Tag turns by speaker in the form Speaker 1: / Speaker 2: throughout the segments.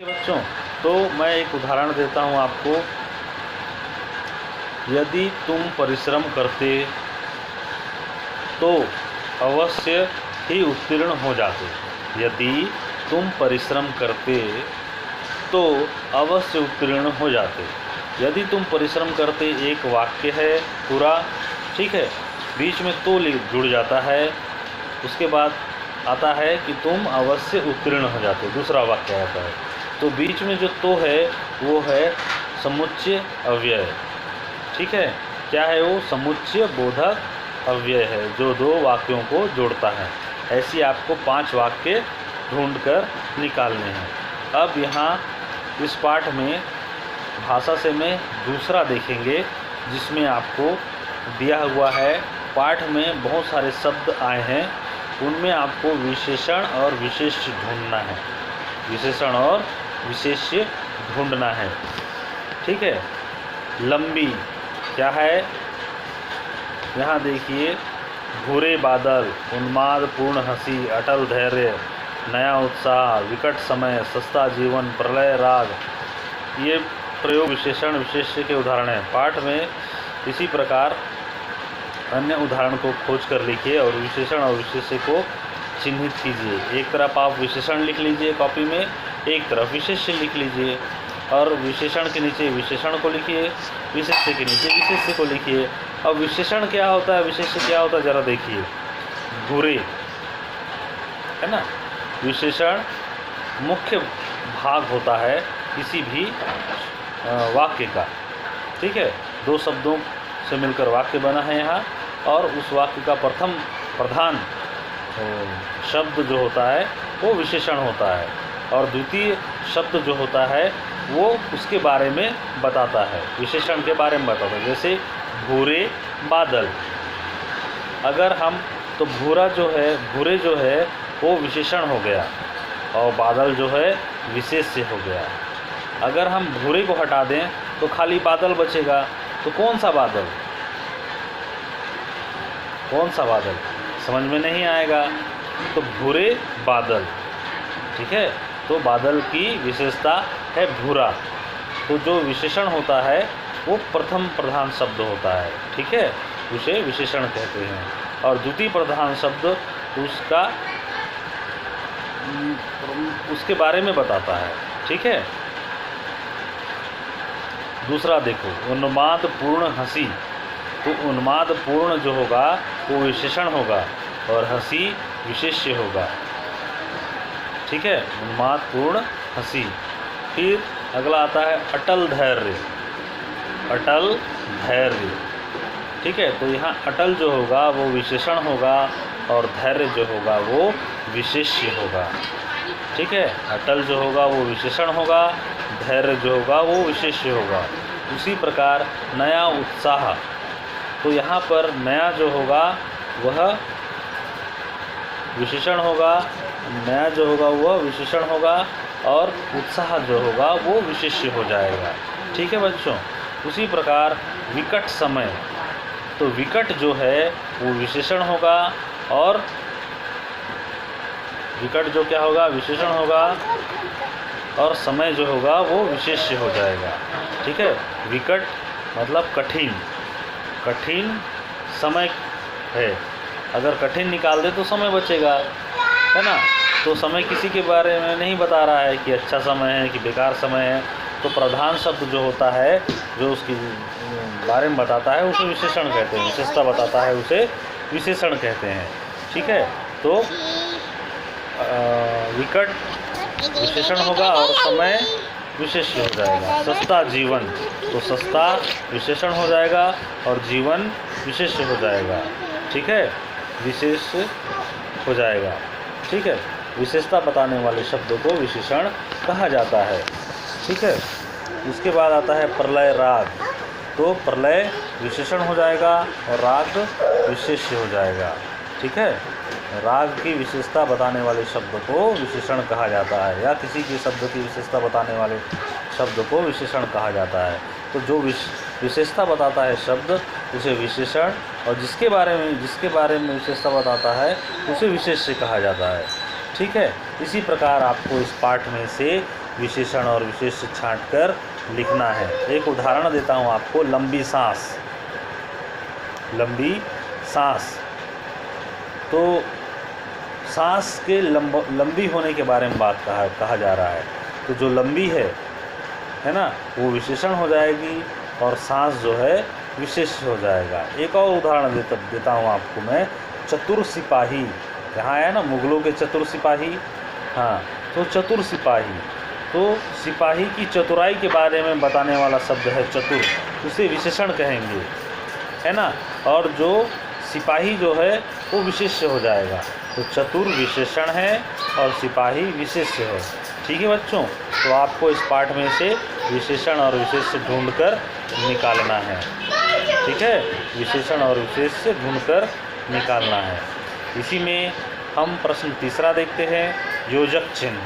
Speaker 1: बच्चों, तो मैं एक उदाहरण देता हूँ आपको। यदि तुम परिश्रम करते तो अवश्य ही उत्तीर्ण हो जाते। यदि तुम परिश्रम करते तो अवश्य उत्तीर्ण हो जाते। यदि तुम परिश्रम करते एक वाक्य है पूरा, ठीक है, बीच में तो जुड़ जाता है, उसके बाद आता है कि तुम अवश्य उत्तीर्ण हो जाते, दूसरा वाक्य आता है। तो बीच में जो तो है वो है समुच्चय अव्यय, ठीक है। क्या है वो? समुच्चय बोधक अव्यय है जो दो वाक्यों को जोड़ता है। ऐसी आपको 5 वाक्य ढूंढकर निकालने हैं। अब यहाँ इस पाठ में भाषा से में दूसरा देखेंगे जिसमें आपको दिया हुआ है। पाठ में बहुत सारे शब्द आए हैं, उनमें आपको विशेषण और विशेष्य ढूंढना है। विशेषण और विशेष्य ढूंढना है, ठीक है। लंबी क्या है? यहाँ देखिए, भूरे बादल, उन्माद पूर्ण हंसी, अटल धैर्य, नया उत्साह, विकट समय, सस्ता जीवन, प्रलय राग, ये प्रयोग विशेषण विशेष्य के उदाहरण हैं। पाठ में इसी प्रकार अन्य उदाहरण को खोज कर लिखिए और विशेषण और विशेष्य को चिन्हित कीजिए। एक तरफ आप विशेषण लिख लीजिए कॉपी में, एक तरफ विशेष्य लिख लीजिए, और विशेषण के नीचे विशेषण को लिखिए, विशेष्य के नीचे विशेष्य को लिखिए। अब विशेषण क्या होता है, विशेष्य क्या होता है, ज़रा देखिए। भूरे है ना, विशेषण मुख्य भाग होता है किसी भी वाक्य का, ठीक है। 2 शब्दों से मिलकर वाक्य बना है यहाँ, और उस वाक्य का प्रधान शब्द जो होता है वो विशेषण होता है, और द्वितीय शब्द जो होता है वो उसके बारे में बताता है, विशेषण के बारे में बताता है। जैसे भूरे बादल, अगर हम तो भूरा जो है, भूरे जो है वो विशेषण हो गया, और बादल जो है विशेष्य हो गया। अगर हम भूरे को हटा दें तो खाली बादल बचेगा। तो कौन सा बादल, कौन सा बादल, समझ में नहीं आएगा। तो भूरे बादल, ठीक है। तो बादल की विशेषता है भूरा। तो जो विशेषण होता है वो प्रथम प्रधान शब्द होता है, ठीक है, उसे विशेषण कहते हैं। और द्वितीय प्रधान शब्द उसके बारे में बताता है, ठीक है। दूसरा देखो, उन्माद पूर्ण हंसी। तो उन्माद पूर्ण जो होगा वो विशेषण होगा, और हंसी विशेष्य होगा, ठीक है। उन्माद पूर्ण हंसी। फिर अगला आता है अटल धैर्य। अटल धैर्य, ठीक है। तो यहाँ अटल जो होगा वो विशेषण होगा, और धैर्य जो होगा वो विशेष्य होगा, ठीक है। अटल जो होगा वो विशेषण होगा, धैर्य जो होगा वो विशेष्य होगा। उसी प्रकार नया उत्साह, तो यहाँ पर नया जो होगा वह विशेषण होगा, नया जो होगा वह विशेषण होगा, और उत्साह जो होगा वो विशेष्य हो जाएगा, ठीक है बच्चों। उसी प्रकार विकट समय, तो विकट जो है वो विशेषण होगा, और विकट जो क्या होगा, विशेषण होगा, और समय जो होगा वो विशेष्य हो जाएगा, ठीक है। विकट मतलब कठिन, कठिन समय है। अगर कठिन निकाल दे तो समय बचेगा, है ना। तो समय किसी के बारे में नहीं बता रहा है कि अच्छा समय है कि बेकार समय है। तो प्रधान शब्द जो होता है, जो उसके बारे में बताता है, उसे विशेषण कहते हैं। विशेषता बताता है उसे विशेषण कहते हैं, ठीक है। तो विकट विशेषण होगा और समय विशेष्य हो जाएगा। सस्ता जीवन, तो सस्ता विशेषण हो जाएगा और जीवन विशेष्य हो जाएगा, ठीक है, विशेष हो जाएगा, ठीक है। विशेषता बताने वाले शब्दों को विशेषण कहा जाता है, ठीक है। उसके बाद आता है प्रलय राग। तो प्रलय विशेषण हो जाएगा और राग विशेष्य हो जाएगा, ठीक है। राग की विशेषता बताने वाले शब्द को विशेषण कहा जाता है, या किसी के शब्द की विशेषता बताने वाले शब्द को विशेषण कहा जाता है। तो जो विशेषता बताता है शब्द उसे विशेषण, और जिसके बारे में विशेषता बताता है उसे विशेष्य कहा जाता है, ठीक है। इसी प्रकार आपको इस पाठ में से विशेषण और विशेष्य छांटकर लिखना है। एक उदाहरण देता हूँ आपको, लंबी सांस। लंबी सांस, तो सांस के लंबी होने के बारे में बात कहा जा रहा है। तो जो लंबी है ना, वो विशेषण हो जाएगी और सांस जो है विशेष्य हो जाएगा। एक और उदाहरण देता हूँ आपको मैं, चतुर सिपाही। यहाँ आया ना मुगलों के चतुर सिपाही, हाँ, तो चतुर सिपाही, तो सिपाही की चतुराई के बारे में बताने वाला शब्द है चतुर, उसे विशेषण कहेंगे, है ना। और जो सिपाही जो है वो विशेष्य हो जाएगा। तो चतुर विशेषण है और सिपाही विशेष्य है। ठीक है बच्चों, तो आपको इस पाठ में से विशेषण और विशेष्य ढूंढकर निकालना है। ठीक है, विशेषण और विशेष्य ढूंढकर निकालना है। इसी में हम प्रश्न तीसरा देखते हैं, योजक चिन्ह।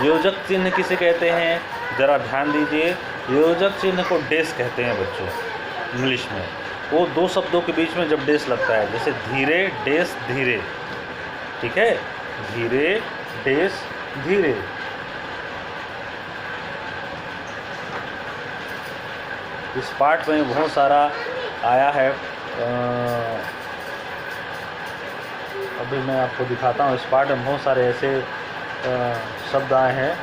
Speaker 1: योजक चिन्ह किसे कहते हैं, ज़रा ध्यान दीजिए। योजक चिन्ह को डेस कहते हैं बच्चों इंग्लिश में। वो दो शब्दों के बीच में जब डेस लगता है, जैसे धीरे डेस धीरे, ठीक है, धीरे डेस धीरे। इस पाठ में बहुत सारा आया है, अभी मैं आपको दिखाता हूँ। इस पाठ में बहुत सारे ऐसे शब्द आए हैं।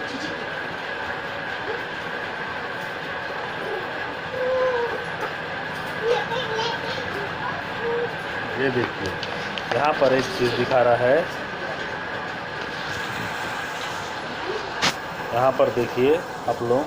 Speaker 1: ये देखिए, यहाँ पर एक चीज़ दिखा रहा है, यहाँ पर देखिए आप लोग,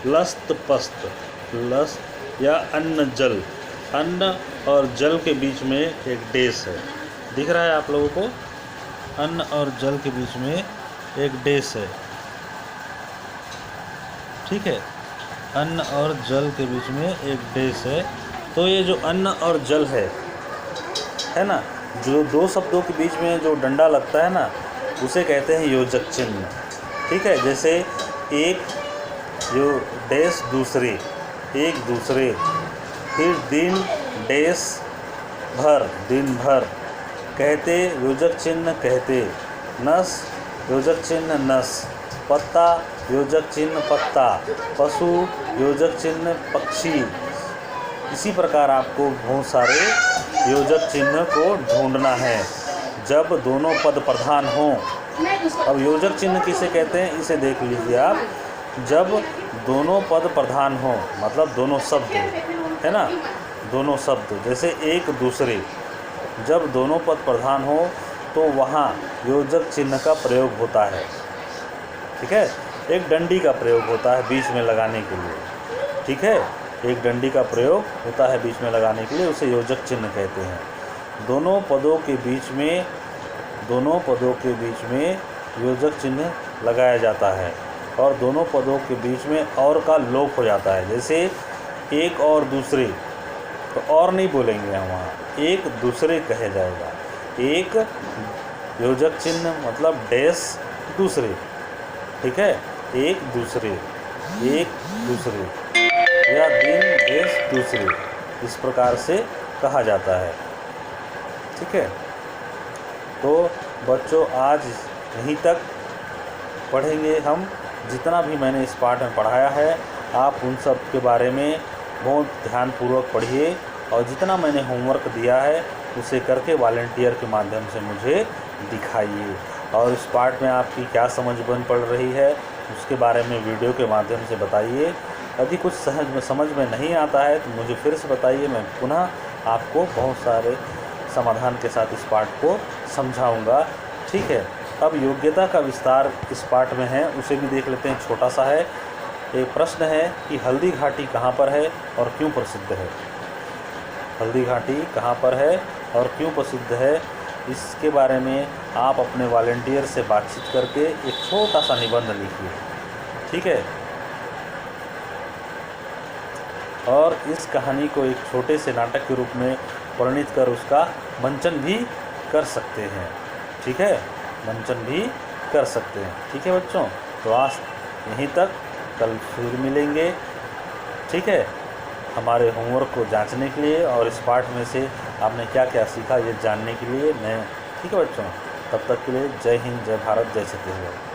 Speaker 1: लस्त पस्त, लस्त या अन्न जल, अन्न और जल के बीच में एक डेस है, दिख रहा है आप लोगों को, अन्न और जल के बीच में एक डेस है। ठीक है, अन्न और जल के बीच में एक डेस है। तो ये जो अन्न और जल है ना, जो दो शब्दों के बीच में जो डंडा लगता है ना, उसे कहते हैं योजक चिन्ह। ठीक है, जैसे एक जो डेस दूसरे, एक दूसरे, फिर दिन डेस भर, दिन भर, कहते योजक चिन्ह कहते, नस योजक चिन्ह नस, पत्ता योजक चिन्ह पत्ता, पशु योजक चिन्ह पक्षी। इसी प्रकार आपको बहुत सारे योजक चिन्ह को ढूंढना है जब दोनों पद प्रधान हों। अब योजक चिन्ह किसे कहते हैं, इसे देख लीजिए आप। जब दोनों पद प्रधान हो, मतलब दोनों शब्द, है ना, दोनों शब्द, जैसे एक दूसरे, जब दोनों पद प्रधान हो तो वहाँ योजक चिन्ह का प्रयोग होता है। ठीक है, एक डंडी का प्रयोग होता है बीच में लगाने के लिए। ठीक है, एक डंडी का प्रयोग होता है बीच में लगाने के लिए, उसे योजक चिन्ह कहते हैं। दोनों पदों के बीच में योजक चिन्ह लगाया जाता है और दोनों पदों के बीच में और का लोप हो जाता है। जैसे एक और दूसरे, तो और नहीं बोलेंगे हम, वहाँ एक दूसरे कहे जाएगा। एक योजक चिन्ह मतलब डेस दूसरे, ठीक है, एक दूसरे, एक दूसरे, या दिन डेस दूसरे, इस प्रकार से कहा जाता है। ठीक है, तो बच्चों आज यहीं तक पढ़ेंगे हम। जितना भी मैंने इस पाठ में पढ़ाया है, आप उन सब के बारे में बहुत ध्यानपूर्वक पढ़िए और जितना मैंने होमवर्क दिया है उसे करके वॉलंटियर के माध्यम से मुझे दिखाइए। और इस पाठ में आपकी क्या समझ बन पड़ रही है उसके बारे में वीडियो के माध्यम से बताइए। यदि कुछ समझ में नहीं आता है तो मुझे फिर से बताइए, मैं पुनः आपको बहुत सारे समाधान के साथ इस पाठ को समझाऊंगा। ठीक है, अब योग्यता का विस्तार इस पाठ में है, उसे भी देख लेते हैं। छोटा सा है, एक प्रश्न है कि हल्दी घाटी कहाँ पर है और क्यों प्रसिद्ध है। हल्दी घाटी कहाँ पर है और क्यों प्रसिद्ध है, इसके बारे में आप अपने वॉलंटियर से बातचीत करके एक छोटा सा निबंध लिखिए। ठीक है, और इस कहानी को एक छोटे से नाटक के रूप में वर्णित कर उसका मंचन भी कर सकते हैं। ठीक है, मंचन भी कर सकते हैं। ठीक है बच्चों, तो आज यहीं तक, कल फिर मिलेंगे। ठीक है, हमारे होमवर्क को जांचने के लिए और इस पाठ में से आपने क्या क्या सीखा ये जानने के लिए मैं। ठीक है बच्चों, तब तक के लिए जय हिंद, जय भारत, जय छत्तीसगढ़।